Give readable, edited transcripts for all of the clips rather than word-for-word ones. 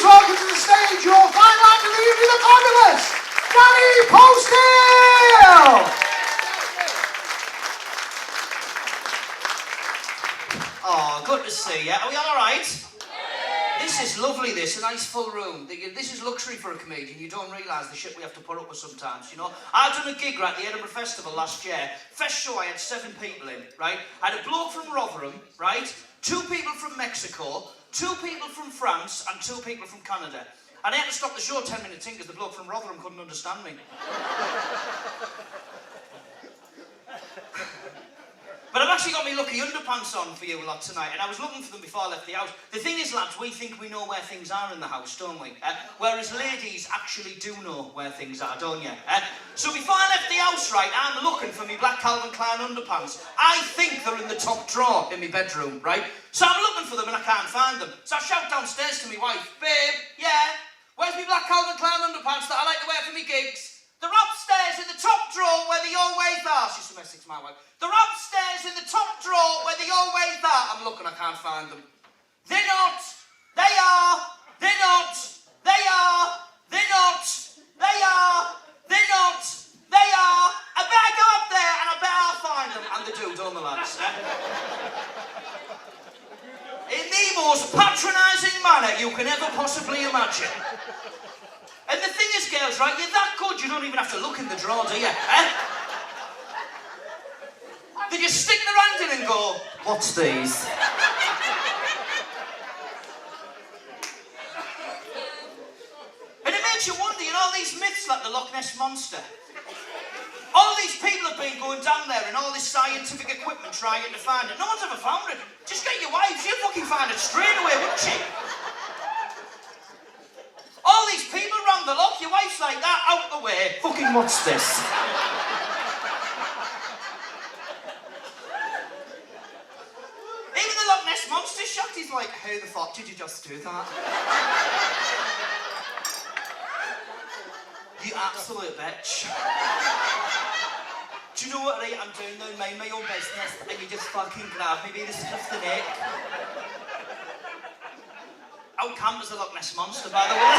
Please welcome to the stage your fine line of the evening, the fabulous Danny Posthill! Oh, good to see you. Are we all right? This is lovely, this. A nice full room. This is luxury for a comedian. You don't realise the shit we have to put up with sometimes, you know. I've done a gig right at the Edinburgh Festival last year. First show, I had 7 people in, right? I had a bloke from Rotherham, right? 2 people from Mexico, 2 people from France, and 2 people from Canada. And I had to stop the show 10 minutes in because the bloke from Rotherham couldn't understand me. But I've actually got my lucky underpants on for you lot tonight, and I was looking for them before I left the house. The thing is, lads, we think we know where things are in the house, don't we? Whereas ladies actually do know where things are, don't you? So before I left the house, right, I'm looking for my black Calvin Klein underpants. I think they're in the top drawer in my bedroom, right? So I'm looking for them and I can't find them. So I shout downstairs to my wife, babe, yeah, where's my black Calvin Klein underpants that I like to wear for my gigs? They're upstairs in the top drawer where they always are. She's domestic to my wife. They're upstairs in the top drawer where they always are. I'm looking, I can't find them. They're not. They are. They're not. They are. They're not. They are. They're not. They are. I better go up there and I better I'll find them. And they do, don't they, lads? In the most patronising manner you can ever possibly imagine. And the thing is, girls, right, you're that good you don't even have to look in the drawer, do you? They just stick their hand in and go, what's these? And it makes you wonder, you know, these myths like the Loch Ness Monster. All these people have been going down there and all this scientific equipment trying to find it. No one's ever found it. Just get your wife, she'll fucking find it straight away, wouldn't she? All these people around the loch, your wife's like that, out the way. Fucking what's this? Even the Loch Ness Monster shocked, he's like, how the fuck did you just do that? You absolute bitch. Do you know what, right, I'm doing now, mind my own business, and you just fucking grab me by the scruff of the neck. How camp is the Loch Ness Monster, by the way?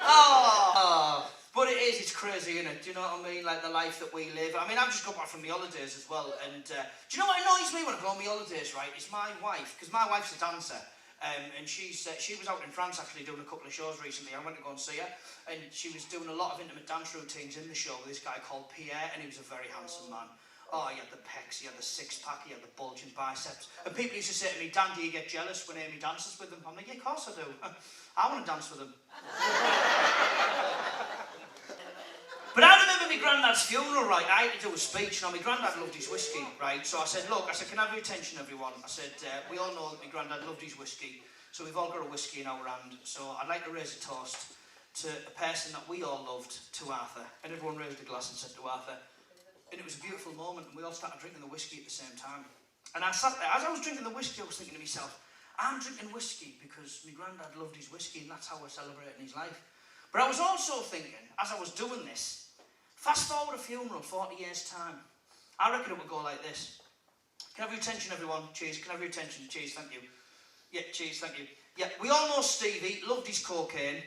Oh, but it is, it's crazy, isn't it? Do you know what I mean? Like the life that we live. I mean, I've just got back from my holidays as well, and do you know what annoys me when I go on my holidays, right? It's my wife, because my wife's a dancer, and she was out in France actually doing a couple of shows recently. I went to go and see her, and she was doing a lot of intimate dance routines in the show with this guy called Pierre, and he was a very handsome man. Oh, he had the pecs, he had the six-pack, he had the bulging biceps. And people used to say to me, Dan, do you get jealous when Amy dances with them? I'm like, yeah, of course I do. I want to dance with him. But I remember my granddad's funeral, right? I had to do a speech. Now, my granddad loved his whiskey, right? So I said, look, can I have your attention, everyone? I said, we all know that my granddad loved his whiskey, so we've all got a whiskey in our hand. So I'd like to raise a toast to a person that we all loved, to Arthur. And everyone raised a glass and said to Arthur. And it was a beautiful moment, and we all started drinking the whiskey at the same time. And I sat there, as I was drinking the whiskey, I was thinking to myself, I'm drinking whiskey because my granddad loved his whiskey, and that's how we're celebrating his life. But I was also thinking, as I was doing this, fast forward a funeral, 40 years' time, I reckon it would go like this. Can I have your attention, everyone? Cheers. Can I have your attention? Cheers, thank you. Yeah, cheers, thank you. Yeah, we all know Stevie, loved his cocaine.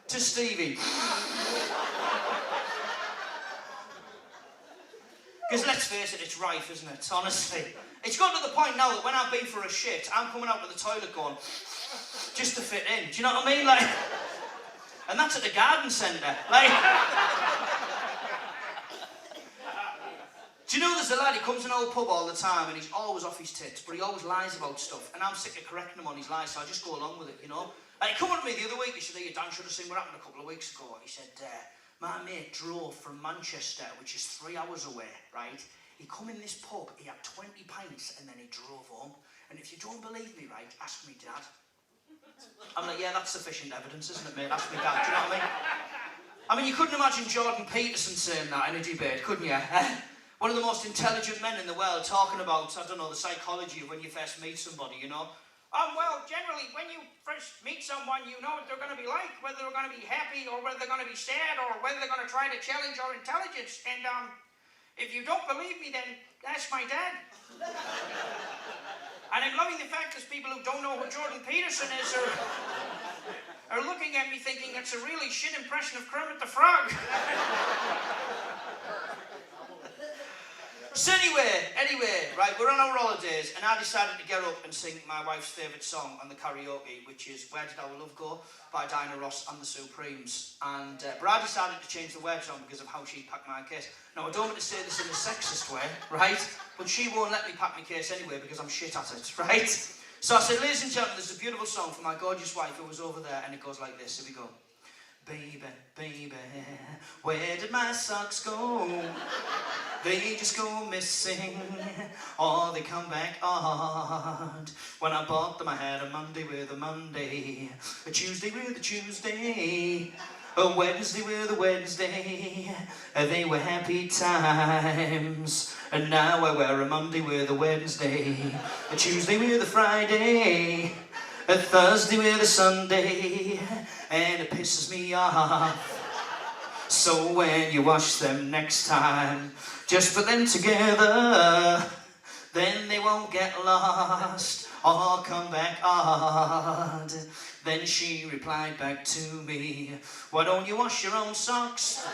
To Stevie. Because let's face it, it's rife, isn't it? Honestly. It's got to the point now that when I've been for a shit, I'm coming out of the toilet going, just to fit in. Do you know what I mean? Like, and that's at the garden centre. Like, do you know there's a lad, he comes in an old pub all the time and he's always off his tits, but he always lies about stuff, and I'm sick of correcting him on his lies, so I just go along with it, you know? Like, he come up to me the other week, he said, hey, Dan should have seen what happened a couple of weeks ago. He said, my mate drove from Manchester, which is 3 hours away, right? He come in this pub, he had 20 pints, and then he drove home. And if you don't believe me, right, ask me dad. I'm like, yeah, that's sufficient evidence, isn't it, mate? Ask me dad, do you know what I mean? I mean, you couldn't imagine Jordan Peterson saying that in a debate, couldn't you? One of the most intelligent men in the world talking about, I don't know, the psychology of when you first meet somebody, you know? Well, generally, when you first meet someone, you know what they're going to be like, whether they're going to be happy or whether they're going to be sad or whether they're going to try to challenge your intelligence. And If you don't believe me, then ask my dad. And I'm loving the fact that people who don't know who Jordan Peterson is are looking at me thinking that's a really shit impression of Kermit the Frog. So anyway, right, we're on our holidays, and I decided to get up and sing my wife's favourite song on the karaoke, which is Where Did Our Love Go by Diana Ross and the Supremes. And but I decided to change the words on because of how she packed my case. Now, I don't want to say this in a sexist way, right? But she won't let me pack my case anyway because I'm shit at it, right? So I said, ladies and gentlemen, there's a beautiful song for my gorgeous wife who was over there, and it goes like this. Here we go. Baby, baby, where did my socks go? They just go missing, or they come back odd. When I bought them, I had a Monday with a Monday, a Tuesday with a Tuesday, a Wednesday with a Wednesday. They were happy times. And now I wear a Monday with a Wednesday, a Tuesday with a Friday, a Thursday with a Sunday, and it pisses me off. So when you wash them next time, just put them together, then they won't get lost or come back odd. Then she replied back to me, why don't you wash your own socks?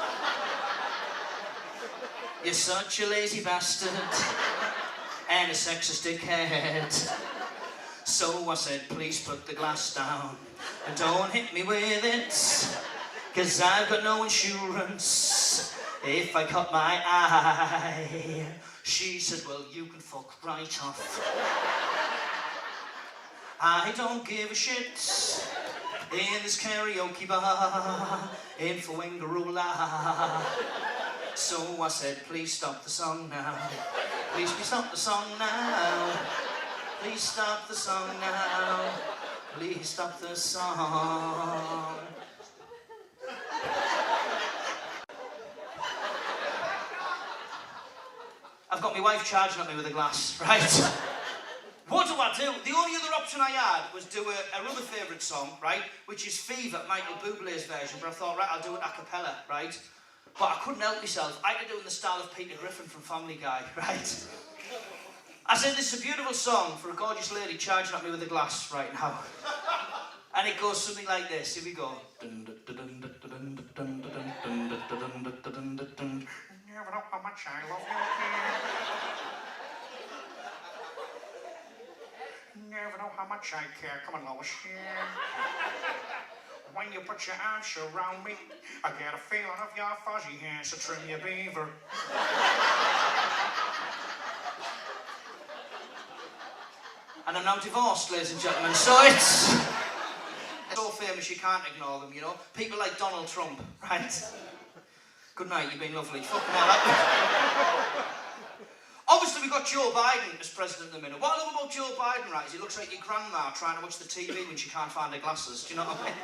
You're such a lazy bastard and a sexist dickhead. So I said, please put the glass down and don't hit me with it, 'cause I've got no insurance if I cut my eye. She said, well, you can fuck right off. I don't give a shit in this karaoke bar in Fuengirola. So I said, please stop the song now. Please stop the song now. Please stop the song now. Please stop the song. I've got my wife charging at me with a glass, right? What do I do? The only other option I had was do her other favourite song, right? Which is Fever, Michael Bublé's version. But I thought, right, I'll do it a cappella, right? But I couldn't help myself. I had to do it in the style of Peter Griffin from Family Guy, right? I said, this is a beautiful song for a gorgeous lady charging at me with a glass right now. And it goes something like this. Here we go. Never know how much I love you. Never know how much I care. Come on, Lois. When you put your arms around me, I get a feeling of your fuzzy hands, so trim your beaver. And I'm now divorced, ladies and gentlemen, so it's so famous you can't ignore them, you know? People like Donald Trump, right? Good night, you've been lovely. Fucking hell. Obviously, we've got Joe Biden as president in a minute. What I love about Joe Biden, right, is he looks like your grandma trying to watch the TV when she can't find her glasses. Do you know what I mean?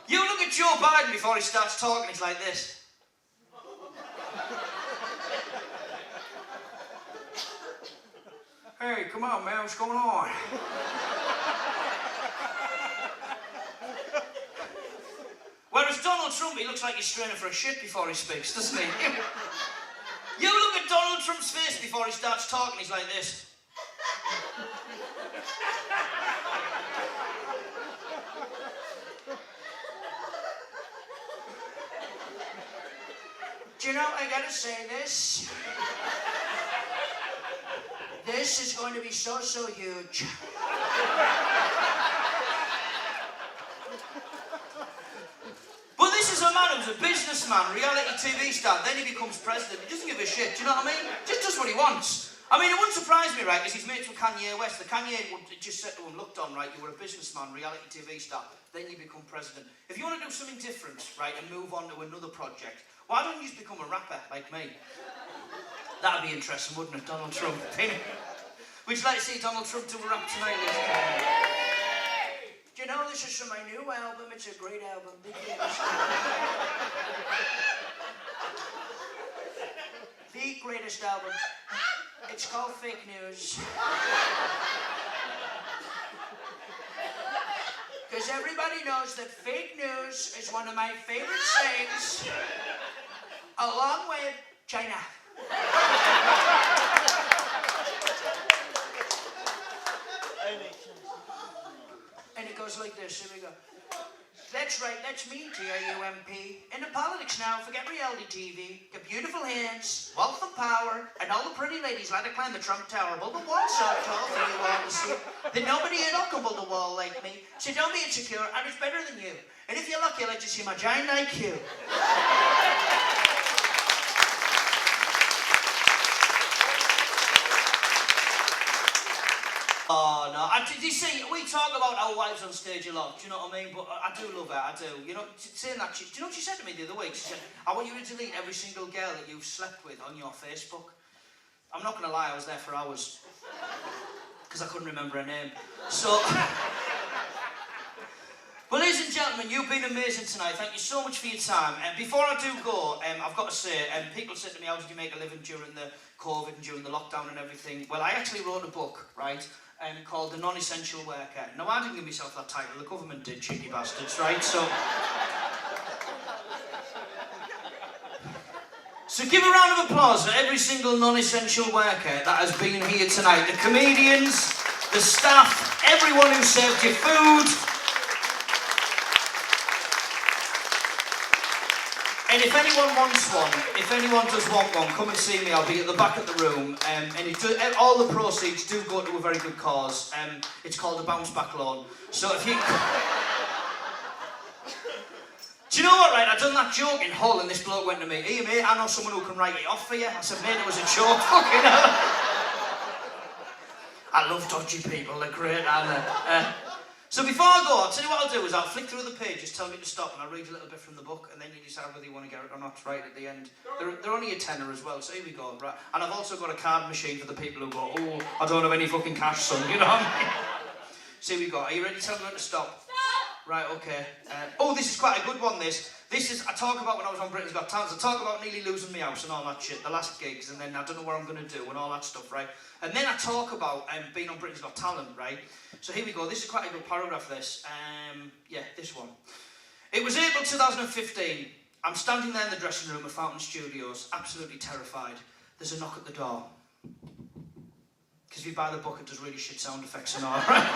You look at Joe Biden before he starts talking, it's like this. Hey, come on, man, what's going on? Whereas Donald Trump, he looks like he's straining for a shit before he speaks, doesn't he? You look at Donald Trump's face before he starts talking, he's like this. Do you know, I gotta say this. This is going to be so huge. But this is a man who's a businessman, reality TV star, then he becomes president. He doesn't give a shit, do you know what I mean? Just does what he wants. I mean, it wouldn't surprise me, right, because he's mates with Kanye West. The Kanye would just said to him, look, Don, right, you were a businessman, reality TV star, then you become president. If you want to do something different, right, and move on to another project, why don't you just become a rapper like me? That'd be interesting, wouldn't it, Donald Trump? Would you like to see Donald Trump do a rap tonight, ladies and gentlemen? Do you know this is from my new album? It's a great album. Big news. The greatest album. It's called Fake News. Because everybody knows that fake news is one of my favorite sayings, along with China. it's me, T-A-U-M-P. Into politics now, forget reality TV. Get beautiful hands, wealth and power, and all the pretty ladies like to climb the Trump Tower. Build the wall so tall for you all to see. Then nobody at all can build a wall like me. So don't be insecure, I'm just better than you. And if you're lucky, I'll let you see my giant IQ. Oh, no. You see, we talk about our wives on stage a lot, do you know what I mean? But I do love her, I do. You know, saying that, do you know what she said to me the other week? She said, I want you to delete every single girl that you've slept with on your Facebook. I'm not going to lie, I was there for hours. Because I couldn't remember her name. So... Well, ladies and gentlemen, you've been amazing tonight. Thank you so much for your time. And before I do go, I've got to say, people said to me, how did you make a living during the COVID and during the lockdown and everything? Well, I actually wrote a book, right, called The Non-Essential Worker. Now, I didn't give myself that title. The government did, cheeky bastards, right? So give a round of applause for every single non-essential worker that has been here tonight. The comedians, the staff, everyone who served you food. And if anyone wants one, if anyone does want one, come and see me. I'll be at the back of the room. And all the proceeds do go to a very good cause. It's called the Bounce Back Loan. So if you... Do you know what, right? I done that joke in Hull and this bloke went to me, hey mate, I know someone who can write it off for you. I said, mate, it was a joke. Fucking hell. I love dodgy people, they're great, aren't they? So before I go, I'll tell you what I'll do is I'll flick through the pages, tell me to stop, and I'll read a little bit from the book, and then you decide whether you want to get it or not right at the end. They're only a tenner as well, so here we go, right? And I've also got a card machine for the people who go, oh, I don't have any fucking cash, son, you know what I mean? So here we go. Are you ready to tell me when to stop? Right, okay. Oh, this is quite a good one, this. This is, I talk about when I was on Britain's Got Talent, I talk about nearly losing my house and all that shit, the last gigs, and then I don't know what I'm going to do and all that stuff, right? And then I talk about being on Britain's Got Talent, right? So here we go, this is quite a good paragraph, this. Yeah, this one. It was April 2015. I'm standing there in the dressing room of Fountain Studios, absolutely terrified. There's a knock at the door. Because if you buy the book, it does really shit sound effects and all, right?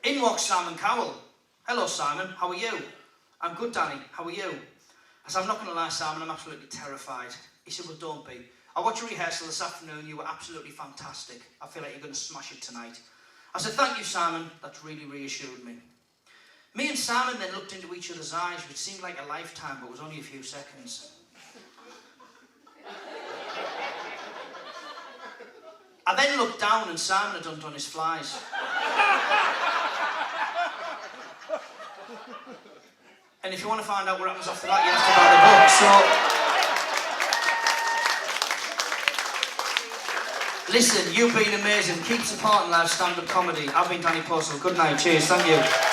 In walks Simon Cowell. Hello, Simon, how are you? I'm good, Danny, how are you? I said, I'm not going to lie, Simon, I'm absolutely terrified. He said, well, don't be. I watched your rehearsal this afternoon, you were absolutely fantastic. I feel like you're going to smash it tonight. I said, thank you, Simon, that's really reassured me. Me and Simon then looked into each other's eyes, which seemed like a lifetime, but was only a few seconds. I then looked down and Simon had undone his flies. And if you want to find out what happens after that, you have to buy the book. So, listen, you've been amazing. Keep supporting live stand-up comedy. I've been Danny Posthill. Good night. Cheers. Thank you.